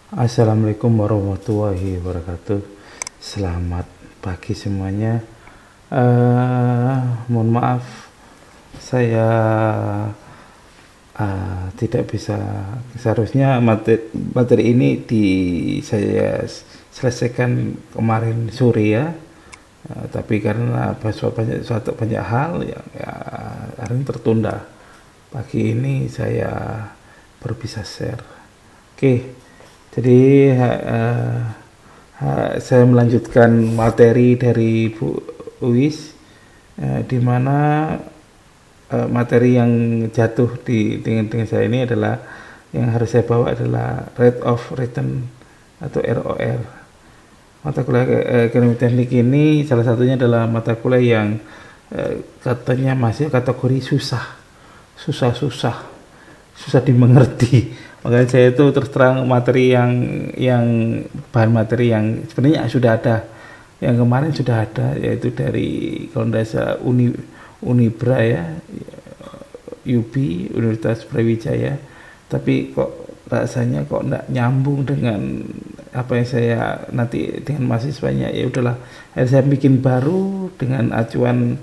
Assalamualaikum warahmatullahi wabarakatuh. Selamat pagi semuanya. Mohon maaf, saya tidak bisa. Seharusnya materi ini saya selesaikan kemarin sore ya. Tapi karena banyak hal yang hari ini tertunda. Pagi ini saya baru bisa share. Oke. Jadi saya melanjutkan materi dari Bu Uwis, di mana materi yang jatuh dengan saya ini adalah yang harus saya bawa adalah rate of return atau ROR. Mata kuliah ekonomi teknik ini salah satunya adalah mata kuliah yang katanya masih kategori susah dimengerti. Makanya saya itu terus terang materi yang bahan materi yang sebenarnya sudah ada, yang kemarin sudah ada, yaitu dari kalau tidak salah Unibra ya, UB Universitas Brawijaya, tapi kok rasanya kok tidak nyambung dengan apa yang saya nanti dengan mahasiswanya. Ya udahlah, saya bikin baru dengan acuan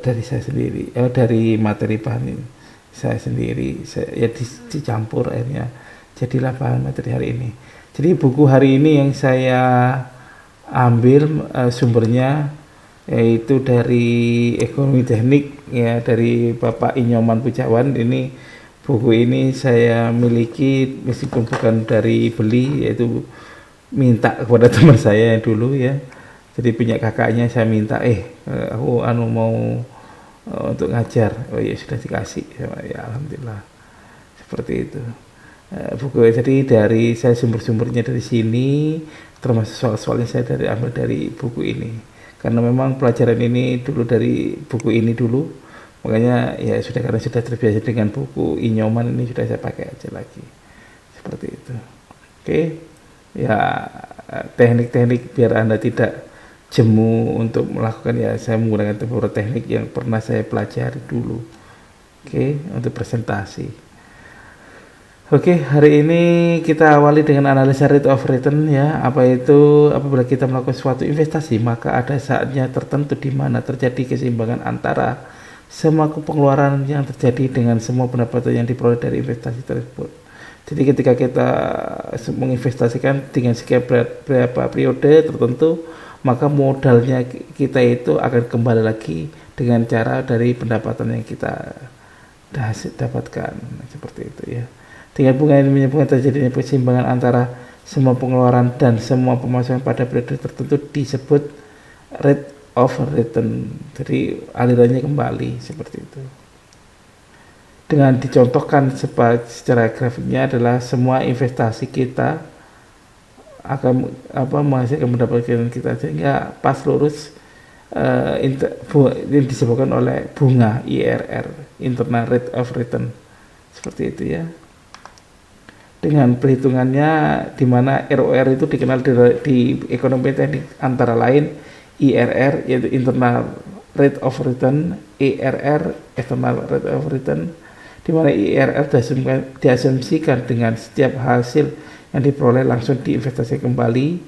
dari saya sendiri, dari materi bahan ini saya sendiri, dicampur akhirnya jadilah bahan materi hari ini. Jadi buku hari ini yang saya ambil sumbernya yaitu dari ekonomi teknik ya, dari Bapak Inyoman Pujawan. Ini buku ini saya miliki meskipun bukan dari beli, yaitu minta kepada teman saya yang dulu ya. Jadi punya kakaknya, saya minta aku mau untuk ngajar. Oh ya sudah dikasih ya, alhamdulillah seperti itu. Buku jadi dari saya sumber-sumbernya dari sini, termasuk soal-soalnya saya ambil dari buku ini, karena memang pelajaran ini dulu dari buku ini dulu, makanya ya sudah, karena sudah terbiasa dengan buku Inyoman ini, sudah saya pakai aja lagi seperti itu. Oke ya, teknik-teknik biar Anda tidak jemu untuk melakukan, ya saya menggunakan beberapa teknik yang pernah saya pelajari dulu. Untuk presentasi. Hari ini kita awali dengan analisa rate of return ya. Apa itu? Apabila kita melakukan suatu investasi, maka ada saatnya tertentu di mana terjadi keseimbangan antara semua pengeluaran yang terjadi dengan semua pendapatan yang diperoleh dari investasi tersebut. Jadi ketika kita menginvestasikan dengan sekian berapa periode tertentu, maka modalnya kita itu akan kembali lagi dengan cara dari pendapatan yang kita dapatkan, seperti itu ya. Dengan bunga ini menyebabkan terjadinya keseimbangan antara semua pengeluaran dan semua pemasukan pada periode tertentu disebut rate of return. Jadi alirannya kembali seperti itu. Dengan dicontohkan secara grafiknya adalah semua investasi kita akan menghasilkan pendapatan kita, sehingga pas lurus ini disebabkan oleh bunga IRR, internal rate of return, seperti itu ya. Dengan perhitungannya di mana ROR itu dikenal di ekonomi teknik antara lain IRR yaitu internal rate of return, ERR external rate of return, di mana IRR diasumsikan dengan setiap hasil yang diperoleh langsung diinvestasikan kembali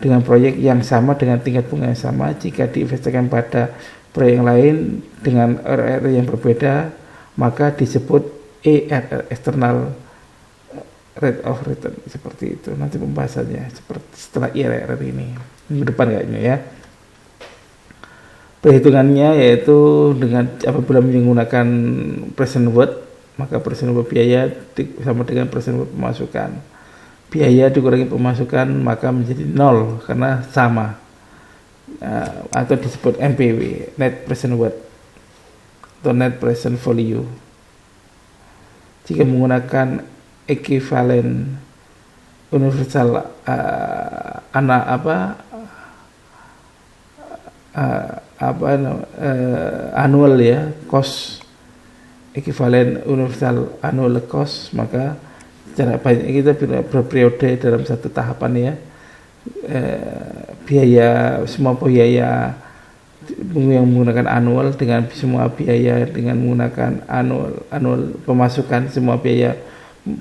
dengan proyek yang sama dengan tingkat bunga yang sama. Jika diinvestasikan pada proyek yang lain dengan RR yang berbeda, maka disebut ERR external rate of return, seperti itu. Nanti pembahasannya seperti setelah IRR ini minggu depan kayaknya ya. Perhitungannya yaitu dengan apabila menggunakan present worth, maka present worth biaya sama dengan present worth pemasukan. Biaya dikurangi pemasukan maka menjadi 0 karena sama, atau disebut NPW, net present worth atau net present value. Jika menggunakan ekuivalen universal annual ya, cost, ekuivalen universal annual cost, maka cara banyak kita berperiode dalam satu tahapan ya. Semua biaya yang menggunakan annual dengan semua biaya dengan menggunakan annual pemasukan, semua biaya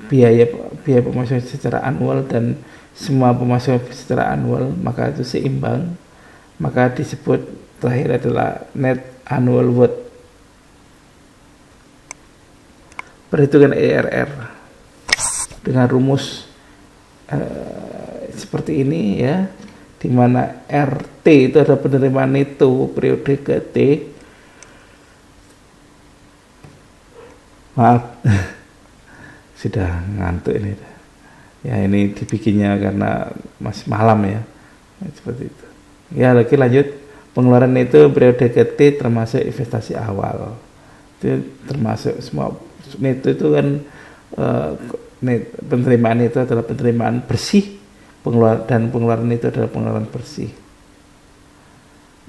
biaya biaya pemasukan secara annual dan semua pemasukan secara annual, maka itu seimbang, maka disebut terakhir adalah net annual worth. Perhitungan ERR dengan rumus seperti ini ya, di mana RT itu adalah penerimaan neto periode ke T. Maaf, sudah ngantuk ini. Ya ini dibikinnya karena masih malam ya, seperti itu. Ya lagi lanjut, pengeluaran neto periode ke T termasuk investasi awal. Itu termasuk semua neto itu kan penerimaan itu adalah penerimaan bersih, pengeluaran itu adalah pengeluaran bersih.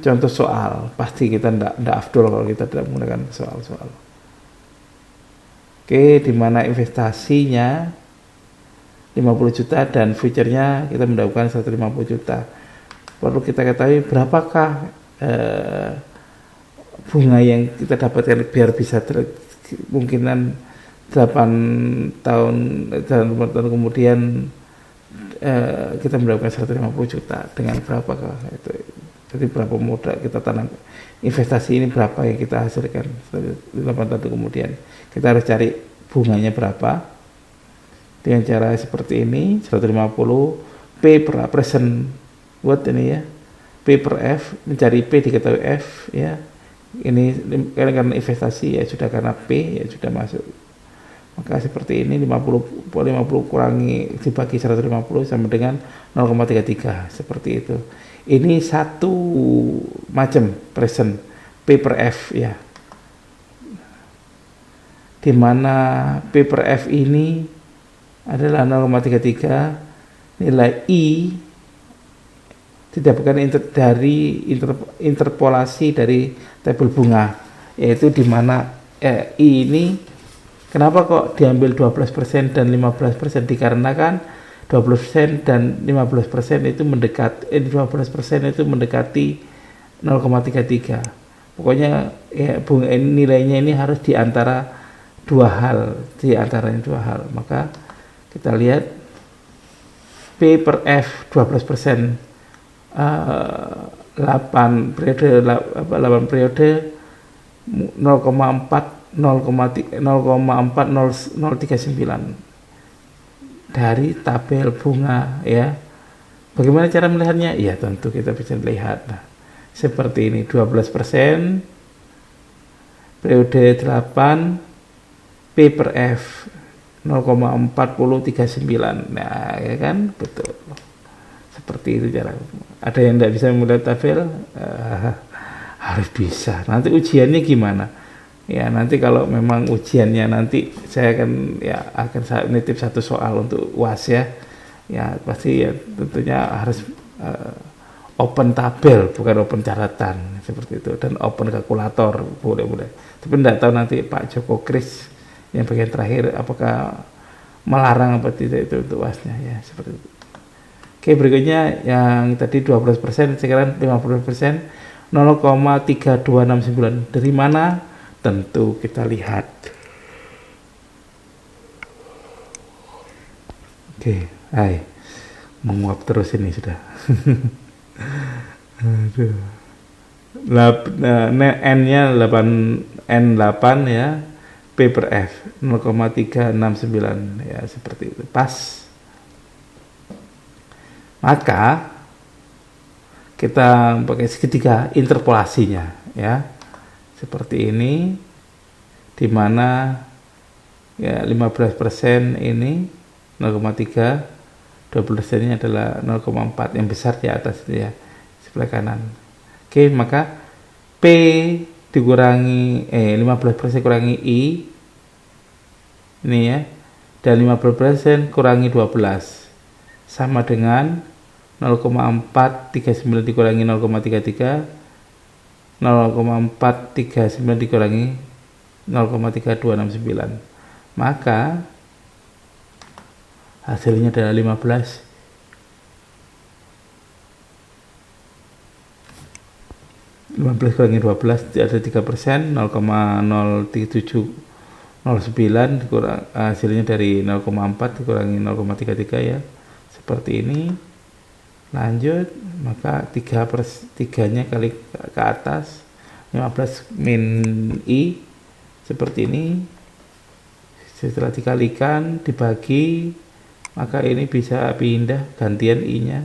Contoh soal, pasti kita tidak afdol kalau kita tidak menggunakan soal-soal. Oke, di mana investasinya 50 juta dan future-nya kita mendapatkan 150 juta. Perlu kita ketahui berapakah bunga yang kita dapatkan biar bisa kemungkinan 8 tahun kemudian kita mendapatkan 150 juta dengan berapakah itu. Jadi berapa modal kita tanam investasi ini, berapa yang kita hasilkan 8 tahun kemudian. Kita harus cari bunganya berapa dengan cara seperti ini, 150 P per present worth ini ya, P per F, mencari P diketahui F ya. Ini karena investasi ya sudah, karena P ya sudah masuk, maka seperti ini 50 kurangi dibagi 150 sama dengan 0,33 seperti itu. Ini satu macam present P per F ya, di mana P per F ini adalah 0,33, nilai I didapatkan dari interpolasi dari tabel bunga, yaitu di mana I ini kenapa kok diambil 12% dan 15%, dikarenakan 12% dan 15% itu mendekati 12% itu mendekati 0,33. Pokoknya ya bunga ini nilainya ini harus di antara dua hal, maka kita lihat P per F 12%, 8 periode 0,4039 dari tabel bunga ya. Bagaimana cara melihatnya? Ya tentu kita bisa lihat seperti ini, 12% periode 8 P per F 0,4039. Nah ya kan, betul seperti itu cara. Ada yang tidak bisa melihat tabel? Harus bisa. Nanti ujiannya gimana? Ya nanti kalau memang ujiannya nanti saya akan nitip satu soal untuk UAS ya. Ya pasti ya tentunya harus open tabel, bukan open catatan seperti itu, dan open kalkulator boleh. Tapi tidak tahu nanti Pak Joko Kris yang bagian terakhir apakah melarang apa tidak itu untuk UASnya ya, seperti itu. Oke, berikutnya yang tadi 12%, sekarang 50%, 0,3269. Dari mana? Tentu kita lihat. Oke, menguap terus ini sudah. Aduh. N-nya 8 ya, P per F 0,369 ya, seperti itu. Pas. Maka kita pakai segitiga interpolasinya ya, seperti ini, di mana ya 15% ini 0,3, 20% ini adalah 0,4, yang besar di atas itu ya, sebelah kanan. Oke, maka P dikurangi 15% kurangi I ini ya, dan 15% kurangi 12 sama dengan 0,439 dikurangi 0,33, 0,439 dikurangi 0,3269, maka hasilnya adalah 15 kurangi 12 ada 3%, 0,037 0,9 dikurang hasilnya dari 0,4 dikurangi 0,33 ya, seperti ini. Lanjut, maka 3/3 nya kali ke atas 15 min I seperti ini. Setelah dikalikan dibagi, maka ini bisa pindah gantian I nya,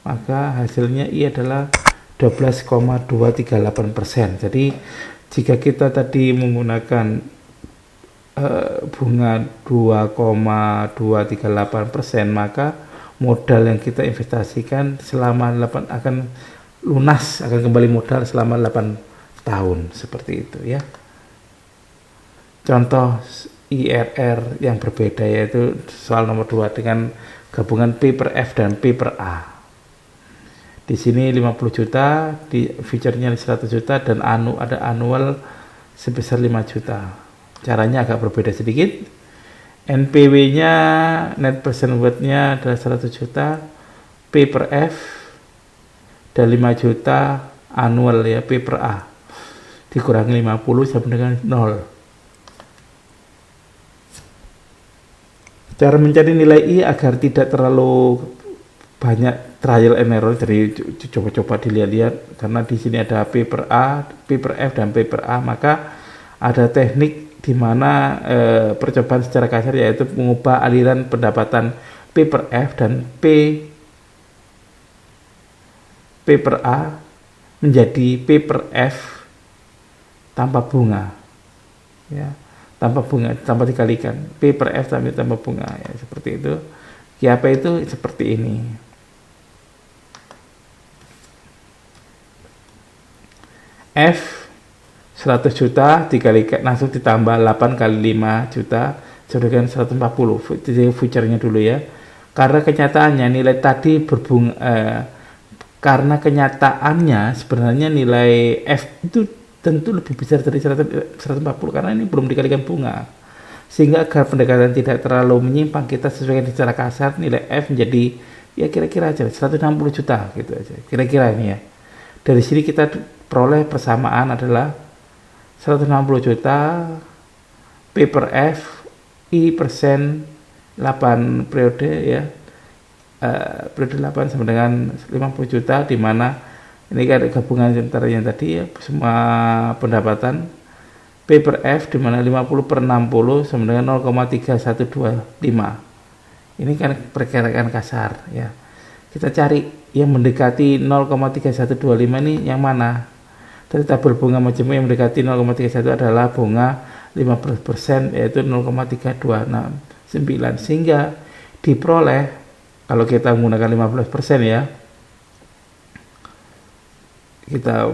maka hasilnya I adalah 12,238%. Jadi jika kita tadi menggunakan bunga 2,238%, maka modal yang kita investasikan selama 8 akan lunas, akan kembali modal selama 8 tahun, seperti itu ya. Contoh IRR yang berbeda yaitu soal nomor 2 dengan gabungan P per F dan P per A. Di sini 50 juta, di feature-nya 100 juta dan ada annual sebesar 5 juta. Caranya agak berbeda sedikit. NPW-nya net present worth-nya adalah 100 juta, P per F dan 5 juta annual ya, P per A. Dikurangi 50 sama dengan 0. Cara mencari nilai I agar tidak terlalu banyak trial and error, jadi coba-coba dilihat-lihat, karena di sini ada P per A, P per F dan P per A, maka ada teknik di mana percobaan secara kasar yaitu mengubah aliran pendapatan P per F dan P per A menjadi P per F tanpa bunga ya, tanpa bunga, tanpa dikalikan P per F tanpa bunga ya, seperti itu. QAP itu seperti ini. F 100 juta dikalikan langsung ditambah 8 kali 5 juta sama dengan 140. Jadi future-nya dulu ya. Karena kenyataannya nilai tadi karena kenyataannya sebenarnya nilai F itu tentu lebih besar dari 140 karena ini belum dikalikan bunga. Sehingga agar pendekatan tidak terlalu menyimpang, kita sesuaikan secara kasar nilai F menjadi ya kira-kira aja 160 juta gitu aja. Kira-kira ini ya. Dari sini kita peroleh persamaan adalah 160 juta P per F I persen 8 periode ya, periode 8 sama dengan 50 juta, di mana ini kan gabungan antara yang tadi ya, semua pendapatan P per F di mana 50 per 60 sama dengan 0,3125. Ini kan perkiraan kasar ya. Kita cari yang mendekati 0,3125 ini yang mana? Dari tabel bunga majemuk yang mendekati 0,31 adalah bunga 50% yaitu 0,3269, sehingga diperoleh kalau kita menggunakan 15% ya, kita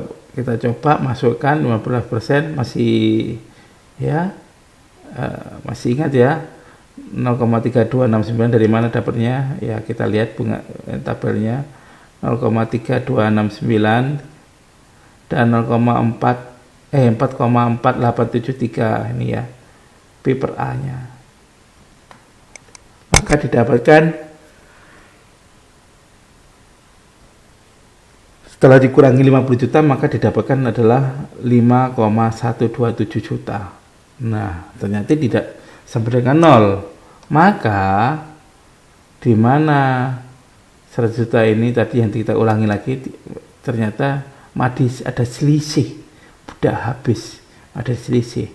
coba masukkan 15%, masih ya masih ingat ya 0,3269 dari mana dapatnya ya, kita lihat bunga tabelnya 0,3269 dan 4,4873 ini ya P per A nya, maka didapatkan setelah dikurangi 50 juta maka didapatkan adalah 5,127 juta. Nah ternyata tidak sampai dengan 0, maka di mana 100 juta ini tadi yang kita ulangi lagi ternyata ada selisih, sudah habis, ada selisih.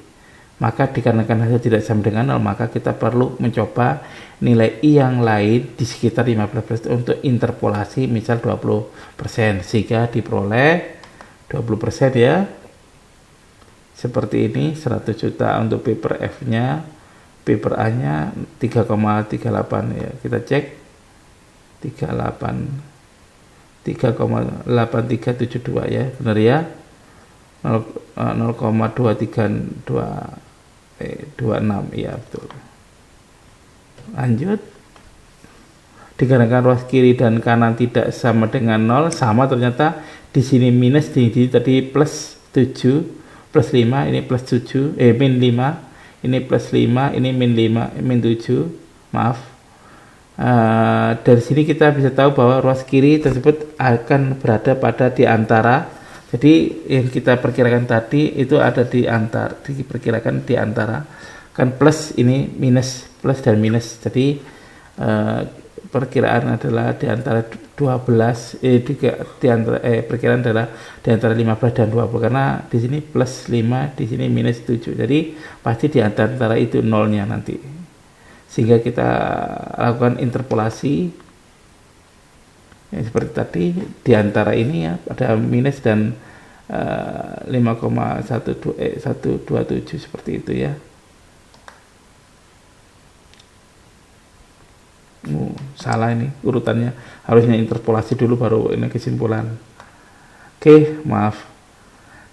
Maka dikarenakan hasil tidak sama dengan 0, maka kita perlu mencoba nilai I yang lain di sekitar 15% untuk interpolasi, misal 20%, sehingga diperoleh 20% ya. Seperti ini, 100 juta untuk P per F nya, P per A nya 3,38 ya. Kita cek 3,8372 ya, benar ya, 0,23226 ya, betul. Lanjut, dikarenakan ruas kiri dan kanan tidak sama dengan 0, sama ternyata di sini minus, di tadi plus 7 plus 5, ini plus 7 min 5, ini plus 5, ini min 5 min 7, maaf. Dari sini kita bisa tahu bahwa ruas kiri tersebut akan berada pada di antara Jadi yang kita perkirakan tadi itu ada diperkirakan di antara, kan plus ini minus, plus dan minus. Jadi perkiraan adalah di antara 12 perkiraan adalah di antara 15 dan 20, karena di sini plus 5, di sini minus 7. Jadi pasti di antara itu nolnya nanti. Sehingga kita lakukan interpolasi ya, seperti tadi di antara ini ya ada minus dan 5,127 seperti itu ya. Salah ini urutannya, harusnya interpolasi dulu baru ini kesimpulan. Oke, maaf.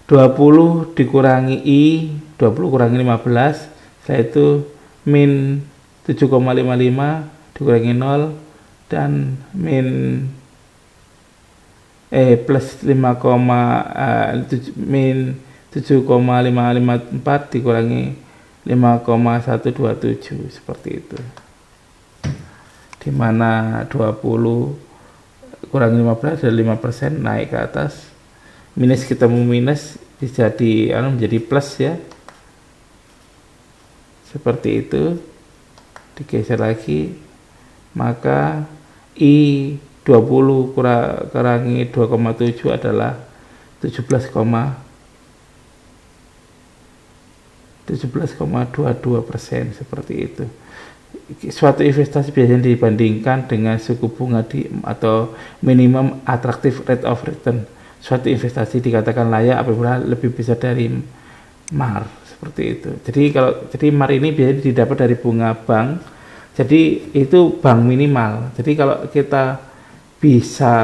20 dikurangi I, 20 kurangi 15, setelah itu min 7,55 dikurangi 0 dan min plus 7,554 dikurangi 5,127 seperti itu. Dimana 20 kurangi 15 dari 5% naik ke atas, minus ketemu minus bisa menjadi plus ya, seperti itu. Digeser lagi, maka I 20 kurangi 2,7 adalah 17,22%, seperti itu. Suatu investasi biasanya dibandingkan dengan suku bunga atau minimum attractive rate of return. Suatu investasi dikatakan layak apabila lebih besar dari MAR, seperti itu. Jadi MAR ini biasanya didapat dari bunga bank. Jadi itu bank minimal. Jadi kalau kita bisa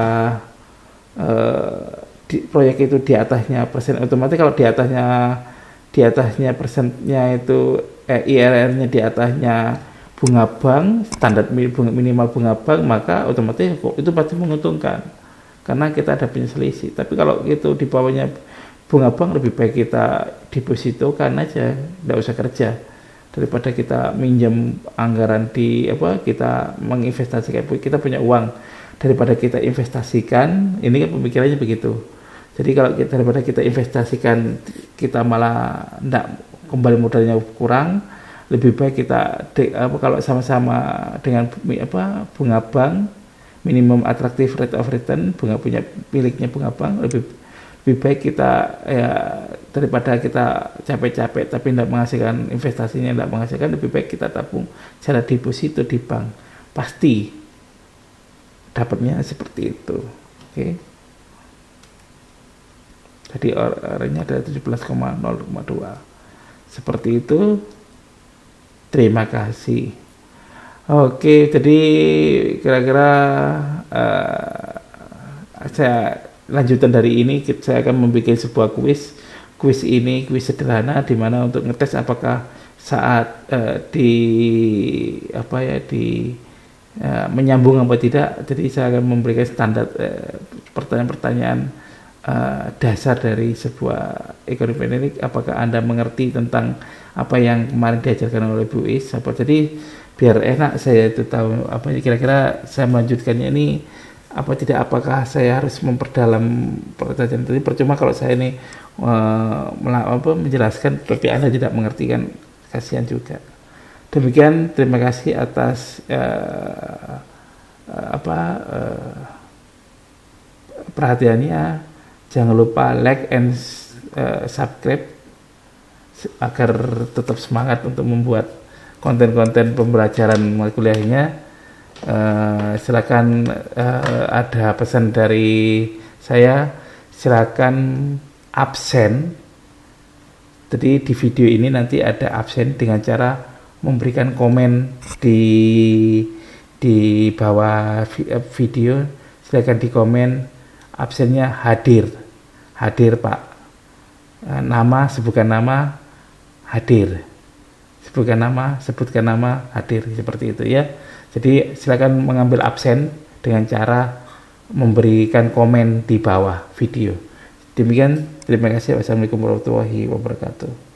proyek itu di atasnya persen, otomatis kalau di atasnya persennya itu IRR-nya di atasnya bunga bank, standar minimal bunga bank, maka otomatis itu pasti menguntungkan karena kita ada penyelisih. Tapi kalau itu di bawahnya bunga bank, lebih baik kita depositokan aja, tidak usah kerja, daripada kita minjem anggaran kita menginvestasikan, kita punya uang, daripada kita investasikan. Ini kan pemikirannya begitu. Jadi kalau daripada kita investasikan, kita malah tidak, kembali modalnya kurang, lebih baik kita kalau sama-sama dengan bunga bank, minimum attractive rate of return, miliknya bunga bank, lebih baik kita daripada kita capek-capek tapi tidak menghasilkan, investasinya tidak menghasilkan, lebih baik kita tabung secara deposito di bank, pasti dapatnya seperti itu. Oke. Jadi R-nya ada 17,0,2 seperti itu. Terima kasih. Oke, jadi kira-kira saya lanjutan dari ini, saya akan membuat sebuah kuis. Kuis ini kuis sederhana di mana untuk ngetes apakah saat menyambung apa tidak. Jadi saya akan memberikan standar pertanyaan-pertanyaan dasar dari sebuah ekonomi ini. Apakah Anda mengerti tentang apa yang kemarin diajarkan oleh Bu Is? Jadi biar enak saya itu tahu kira-kira saya melanjutkannya ini apakah saya harus memperdalam pertanyaan tadi. Percuma kalau saya ini menjelaskan tapi Anda tidak mengerti, kan kasihan juga. Demikian, terima kasih atas perhatiannya. Jangan lupa like and subscribe agar tetap semangat untuk membuat konten-konten pembelajaran kuliahnya. Silakan ada pesan dari saya, silakan absen. Jadi di video ini nanti ada absen dengan cara memberikan komen di bawah video. Silakan di komen absennya hadir Pak, nama sebutkan nama, hadir, sebutkan nama hadir, seperti itu ya. Jadi silakan mengambil absen dengan cara memberikan komen di bawah video. Demikian, terima kasih. Wassalamualaikum warahmatullahi wabarakatuh.